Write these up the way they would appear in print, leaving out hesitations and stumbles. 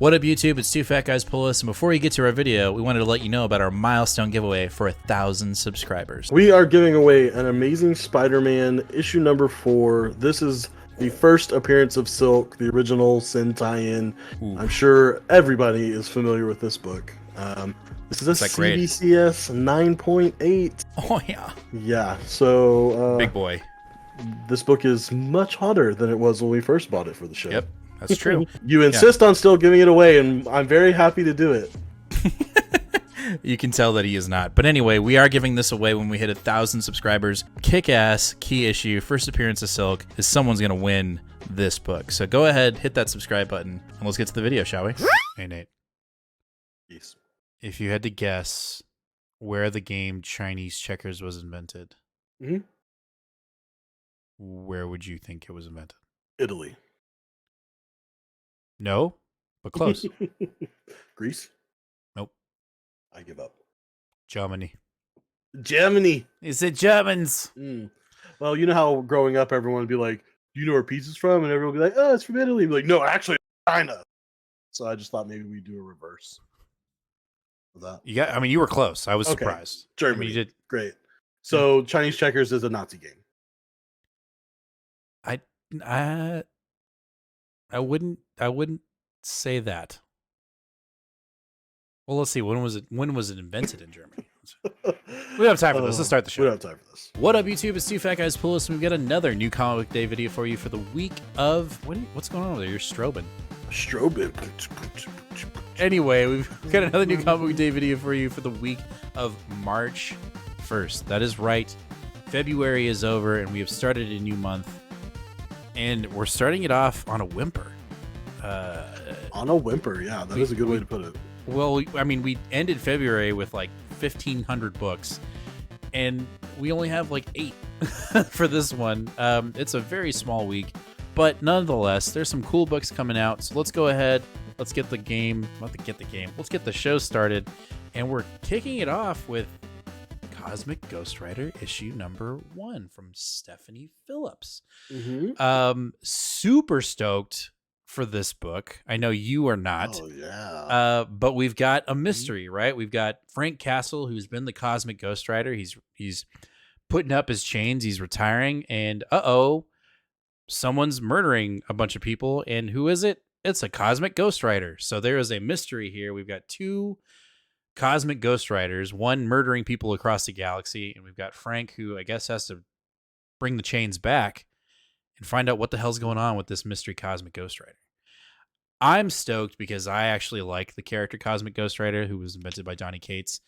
What up, YouTube? It's two fat guys Pulis, and before we get to our video, we wanted to let you know about our milestone giveaway for 1,000 subscribers. We are giving away an Amazing Spider-Man issue number 4. This is the first appearance of Silk, the original Sin tie-in. I'm sure everybody is familiar with this book. This is a CBCS 9.8. Oh yeah. Yeah, so big boy. This book is much hotter than it was when we first bought it for the show. Yep, that's true. You insist on still giving it away, and I'm very happy to do it. You can tell that he is not. But anyway, we are giving this away when we hit 1,000 subscribers. Kick-ass, key issue, first appearance of Silk, is someone's going to win this book. So go ahead, hit that subscribe button, and let's get to the video, shall we? Hey, Nate. Yes. If you had to guess where the game Chinese checkers was invented, where would you think it was invented? Italy. No, but close. Greece? Nope. I give up. Germany. Germany. Is it Germans? Well, you know how growing up everyone would be like, do you know where pizza's from? And everyone would be like, oh, it's from Italy. Be like, no, actually, China. So I just thought maybe we'd do a reverse of that. Yeah, I mean, you were close. I was surprised. Germany. I mean, you did. Great. So Chinese checkers is a Nazi game. I wouldn't say that. Well, let's see. When was it invented in Germany? We don't have time for this. Let's start the show. We don't have time for this. What up, YouTube? It's two fat guys Pulis, and we've got another new comic book day video for you for the week of what's going on over there? You're strobing. Anyway, we've got another new comic book day video for you for the week of March 1st. That is right. February is over, and we have started a new month. And we're starting it off on a whimper. On a whimper, yeah. That is a good way to put it. Well, I mean, we ended February with like 1,500 books, and we only have like 8 for this one. It's a very small week, but nonetheless, there's some cool books coming out. So let's go ahead. Let's get the game. Let's get the show started, and we're kicking it off with Cosmic Ghost Rider issue number 1 from Stephanie Phillips. Super stoked for this book. I know you are not. Oh yeah. But we've got a mystery, right? We've got Frank Castle, who's been the Cosmic Ghost Rider. He's putting up his chains. He's retiring, and someone's murdering a bunch of people. And who is it? It's a Cosmic Ghost Rider. So there is a mystery here. We've got 2 Cosmic Ghost Riders, one murdering people across the galaxy, and we've got Frank, who I guess has to bring the chains back and find out what the hell's going on with this mystery Cosmic Ghost Rider. I'm stoked because I actually like the character Cosmic Ghost Rider, who was invented by Donny Cates,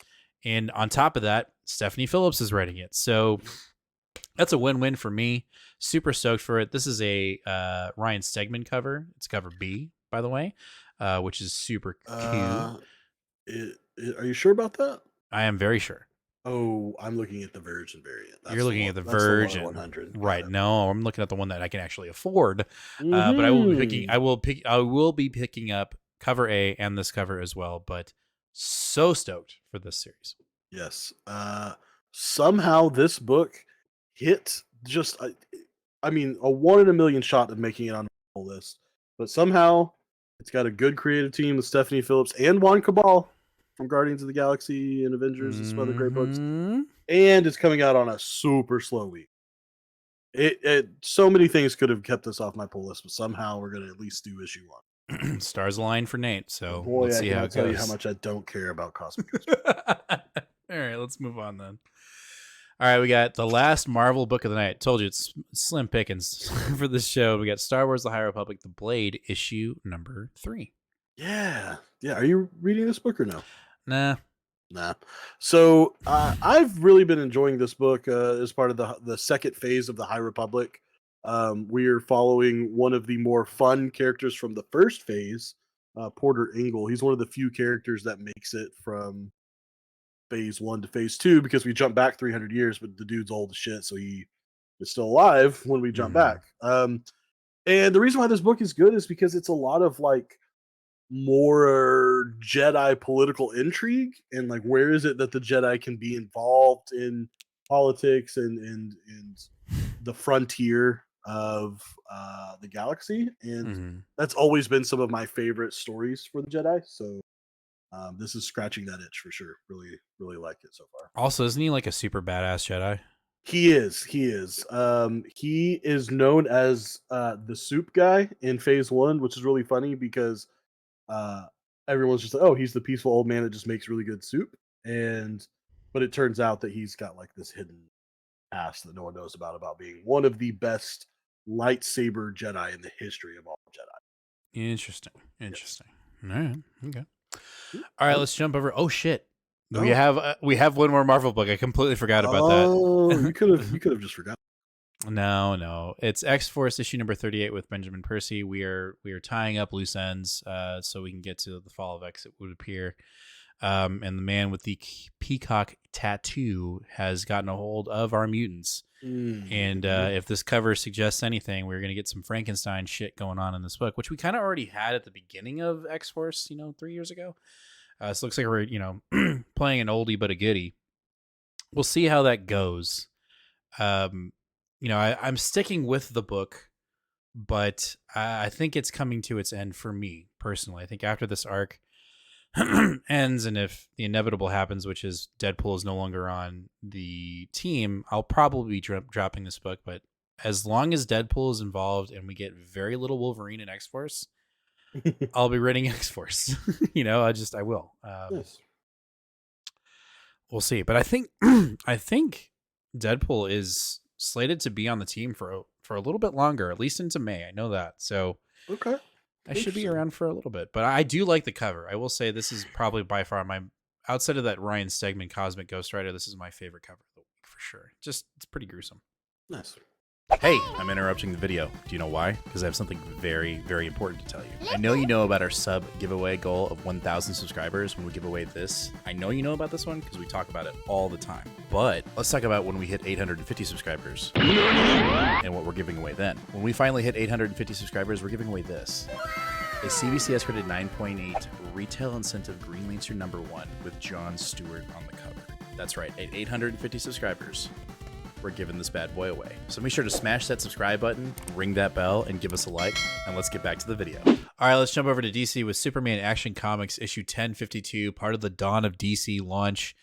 and on top of that, Stephanie Phillips is writing it, so that's a win-win for me. Super stoked for it. This is a Ryan Stegman cover. It's cover B, by the way, which is super cute. Are you sure about that? I am very sure. Oh, I'm looking at the Virgin variant. You're looking at the Virgin, 100, right? No, I'm looking at the one that I can actually afford. But I will be picking up cover A and this cover as well. But so stoked for this series. Yes. Somehow this book hit just, I mean, a 1 in a million shot of making it on the list. But somehow it's got a good creative team with Stephanie Phillips and Juan Cabal from Guardians of the Galaxy and Avengers and some other great books. And it's coming out on a super slow week. So many things could have kept this off my pull list, but somehow we're going to at least do issue 1. Stars align for Nate, so boy, let's see how it goes. I tell you how much I don't care about Cosmic Ghost. All right, let's move on then. All right, we got the last Marvel book of the night. Told you it's slim pickings for this show. We got Star Wars: The High Republic, The Blade, issue number 3. Yeah. Are you reading this book or no? Nah. So I've really been enjoying this book as part of the second phase of the High Republic. We are following one of the more fun characters from the first phase, Porter Engle. He's one of the few characters that makes it from phase 1 to phase 2 because we jump back 300 years, but the dude's old as shit, so he is still alive when we jump back. And the reason why this book is good is because it's a lot of like more Jedi political intrigue and like where is it that the Jedi can be involved in politics and the frontier of the galaxy, and Mm-hmm. that's always been some of my favorite stories for the Jedi. So this is scratching that itch for sure. Really, really like it so far. Also, isn't he like a super badass Jedi? He is. He is. He is known as the soup guy in Phase One, which is really funny because uh, everyone's just like, "Oh, he's the peaceful old man that just makes really good soup," and but it turns out that he's got like this hidden past that no one knows about being one of the best lightsaber Jedi in the history of all Jedi. Interesting. Yes. Interesting. All right. Okay. Mm, All right. fun. Let's jump over. Oh shit. Oh, We have one more Marvel book. I completely forgot about that. oh, you could have just forgotten. No, no. It's X Force issue number 38 with Benjamin Percy. We are tying up loose ends so we can get to the fall of X, it would appear. And the man with the peacock tattoo has gotten a hold of our mutants. And if this cover suggests anything, we're going to get some Frankenstein shit going on in this book, which we kind of already had at the beginning of X Force, 3 years ago. So it looks like we're, playing an oldie but a goodie. We'll see how that goes. I'm sticking with the book, but I think it's coming to its end for me personally. I think after this arc ends, and if the inevitable happens, which is Deadpool is no longer on the team, I'll probably be dropping this book. But as long as Deadpool is involved and we get very little Wolverine in X Force, I'll be reading X Force. I will. Yes. We'll see. But I think I think Deadpool is slated to be on the team for a little bit longer, at least into May. I know that. So Okay. I should be around for a little bit. But I do like the cover. I will say this is probably by far my outside of that Ryan Stegman Cosmic Ghost Rider, this is my favorite cover of the week for sure. Just it's pretty gruesome. Nice. Hey, I'm interrupting the video. Do you know why? Because I have something very, very important to tell you. I know you know about our sub giveaway goal of 1,000 subscribers when we give away this. I know you know about this one because we talk about it all the time. But let's talk about when we hit 850 subscribers and what we're giving away then. When we finally hit 850 subscribers, we're giving away this. A CBCS rated 9.8 retail incentive Green Lantern #1 with Jon Stewart on the cover. That's right, at 850 subscribers. We're giving this bad boy away. So make sure to smash that subscribe button, ring that bell, and give us a like, and let's get back to the video. All right, let's jump over to DC with Superman Action Comics issue 1052, part of the Dawn of DC launch.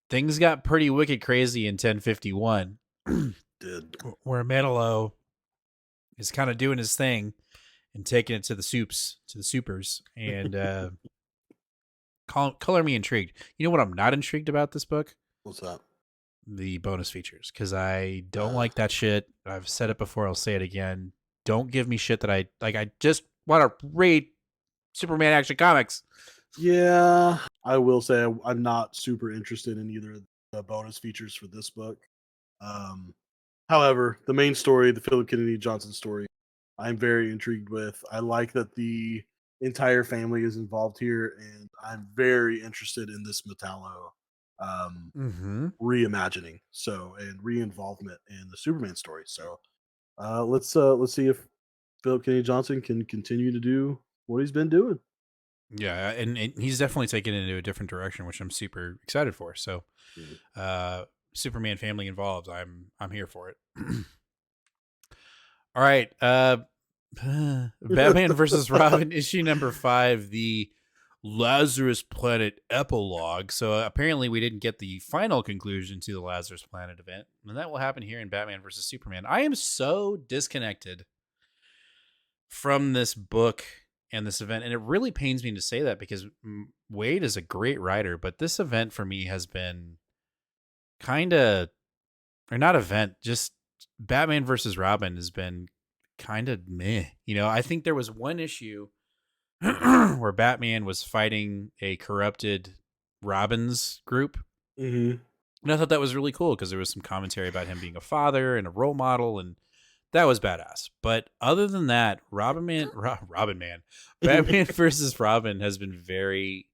Things got pretty wicked crazy in 1051. Did. Where Metallo is kind of doing his thing and taking it to the supers, and color me intrigued. You know what I'm not intrigued about this book? What's that? The bonus features, because I don't like that shit. I've said it before, I'll say it again. Don't give me shit that I like. I just want to read Superman Action Comics. Yeah, I will say I'm not super interested in either of the bonus features for this book. However, the main story, the Philip Kennedy Johnson story, I'm very intrigued with. I like that the entire family is involved here, and I'm very interested in this Metallo reimagining, and re-involvement in the Superman story. So let's see if Philip Kennedy Johnson can continue to do what he's been doing. Yeah, and he's definitely taken it into a different direction, which I'm super excited for. So, Superman family involved, I'm here for it. All right, Batman versus Robin issue number 5, the Lazarus Planet epilogue. So apparently we didn't get the final conclusion to the Lazarus Planet event, and that will happen here in Batman versus Superman. I am so disconnected from this book and this event, and it really pains me to say that because Wade is a great writer, but this event for me has been kind of, or not event, just Batman versus Robin has been kind of meh. I think there was one issue where Batman was fighting a corrupted Robin's group. Mm-hmm. And I thought that was really cool because there was some commentary about him being a father and a role model, and that was badass. But other than that, Batman versus Robin has been very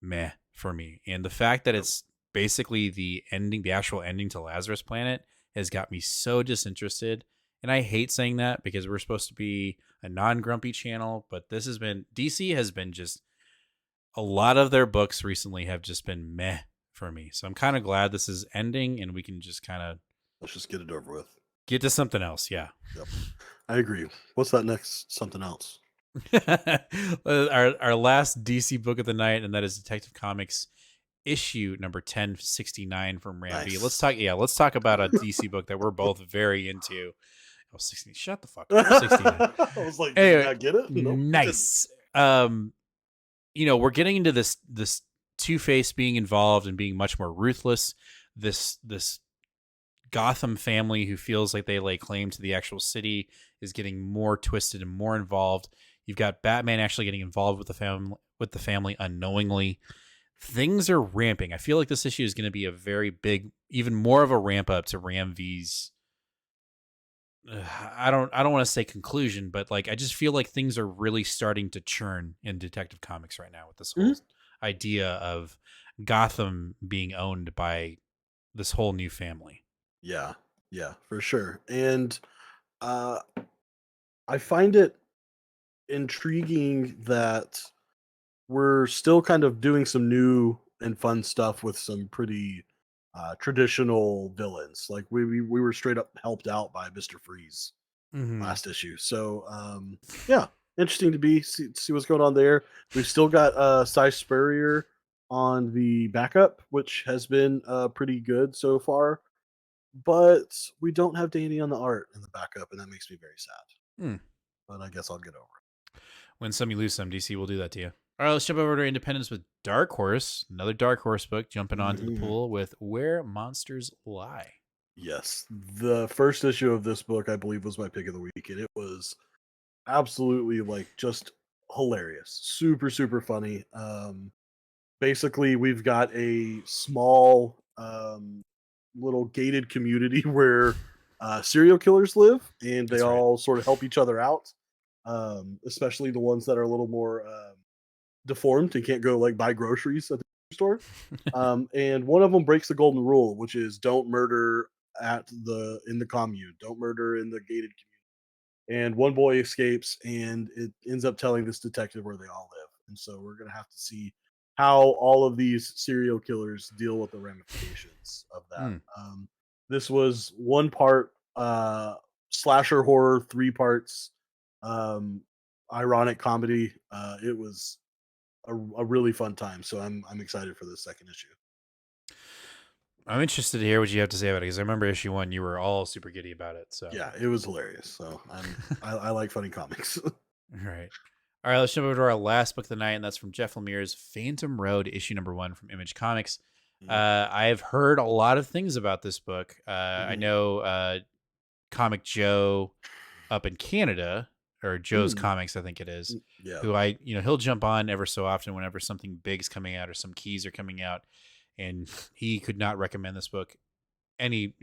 meh for me. And the fact that it's basically the actual ending to Lazarus Planet has got me so disinterested. And I hate saying that because we're supposed to be a non-grumpy channel, but DC has been just, a lot of their books recently have just been meh for me. So I'm kind of glad this is ending and we can just kind of Let's just get it over with. Get to something else. Yeah. Yep. I agree. What's that next something else? our last DC book of the night, and that is Detective Comics issue number 1069 from Ram V. Nice. Let's talk about a DC book that we're both very into. Oh, 16. Shut the fuck up. 69. I was like, Anyway, did you not get it? Nope, nice. We're getting into this Two-Face being involved and being much more ruthless. This Gotham family who feels like they lay claim to the actual city is getting more twisted and more involved. You've got Batman actually getting involved with the family unknowingly. Things are ramping. I feel like this issue is going to be a very big, even more of a ramp up to Ram V's. I don't want to say conclusion, but like I just feel like things are really starting to churn in Detective Comics right now with this whole idea of Gotham being owned by this whole new family. Yeah, for sure. And I find it intriguing that we're still kind of doing some new and fun stuff with some pretty traditional villains. Like we were straight up helped out by Mr. Freeze last issue. So yeah, interesting to see what's going on there. We've still got Cy Spurrier on the backup, which has been pretty good so far. But we don't have Danny on the art in the backup, and that makes me very sad. But I guess I'll get over it. Win some, you lose some. DC will do that to you. All right, let's jump over to Independence with Dark Horse. Another Dark Horse book jumping onto the pool with Where Monsters Lie. Yes. The first issue of this book, I believe, was my pick of the week, and it was absolutely like just hilarious. Super, super funny. Basically, we've got a small little gated community where serial killers live, and they all sort of help each other out. Especially the ones that are a little more deformed and can't go like buy groceries at the store. And one of them breaks the golden rule, which is don't murder in the commune, don't murder in the gated community. And one boy escapes, and it ends up telling this detective where they all live. And so we're gonna have to see how all of these serial killers deal with the ramifications of that. This was one part slasher horror, 3 parts ironic comedy. It was a really fun time, so I'm excited for the second issue. I'm interested to hear what you have to say about it because I remember issue 1, you were all super giddy about it. So yeah, it was hilarious. So I like funny comics. All right, let's jump over to our last book of the night, and that's from Jeff Lemire's Phantom Road, issue number 1 from Image Comics. I've heard a lot of things about this book. I know Comic Joe up in Canada, or Joe's Comics, I think it is. Yeah. Who he'll jump on ever so often whenever something big's coming out or some keys are coming out, and he could not recommend this book any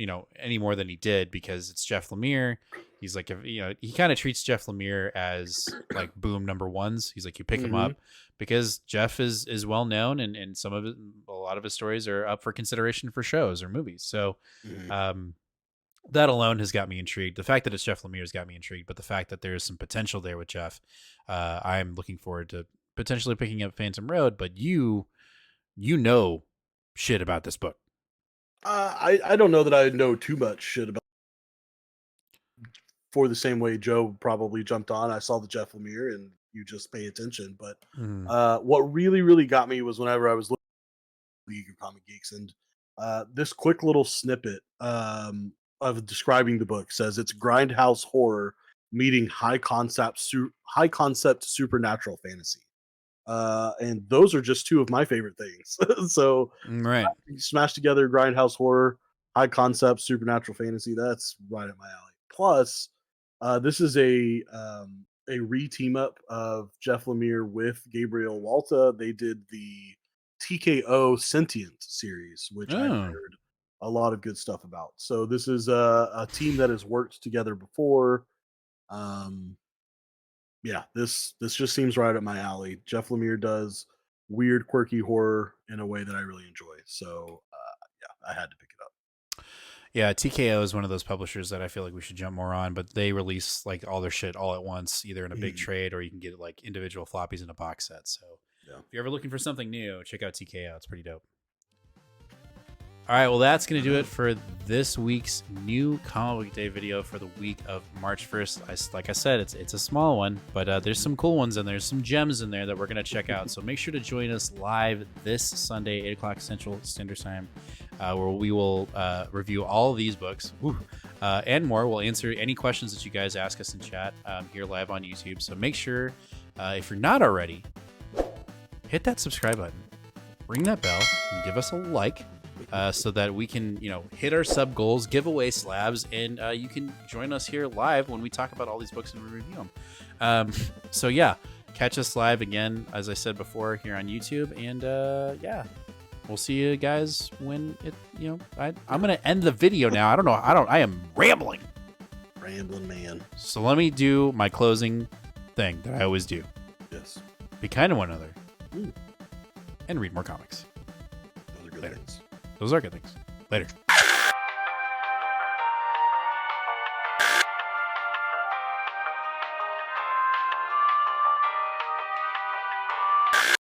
more than he did because it's Jeff Lemire. He's like, he kind of treats Jeff Lemire as like boom number ones. He's like, you pick him up because Jeff is well known, and a lot of his stories are up for consideration for shows or movies. So that alone has got me intrigued. The fact that it's Jeff Lemire has got me intrigued, but the fact that there's some potential there with Jeff, I'm looking forward to potentially picking up Phantom Road. But you know shit about this book. I don't know that I know too much shit about for the same way Joe probably jumped on. I saw the Jeff Lemire and you just pay attention. But what really, really got me was whenever I was looking at League of Comic Geeks, and this quick little snippet of describing the book says it's grindhouse horror meeting high concept supernatural fantasy. And those are just 2 of my favorite things. So smash together grindhouse horror, high concept supernatural fantasy. That's right up my alley. Plus, this is a re-team up of Jeff Lemire with Gabriel Walta. They did the TKO Sentient series, which I heard a lot of good stuff about. So this is a team that has worked together before. Yeah, this just seems right up my alley. Jeff Lemire does weird, quirky horror in a way that I really enjoy. So yeah, I had to pick it up. Yeah, TKO is one of those publishers that I feel like we should jump more on, but they release like all their shit all at once, either in a big trade or you can get like individual floppies in a box set. So if you're ever looking for something new, check out TKO. It's pretty dope. All right, well, that's going to do it for this week's new Comic Book Day video for the week of March 1st. Like I said, it's a small one, but there's some cool ones and there's some gems in there that we're going to check out. So make sure to join us live this Sunday, 8 o'clock Central Standard Time, where we will review all of these books and more. We'll answer any questions that you guys ask us in chat here live on YouTube. So make sure, if you're not already, hit that subscribe button, ring that bell, and give us a like. So that we can, hit our sub goals, give away slabs, and you can join us here live when we talk about all these books and we review them. So yeah, catch us live again, as I said before, here on YouTube, and yeah, we'll see you guys when it. I'm gonna end the video now. I am rambling, man. So let me do my closing thing that I always do. Yes. Be kind to one another, and read more comics. Those are good things. Those are good things. Later.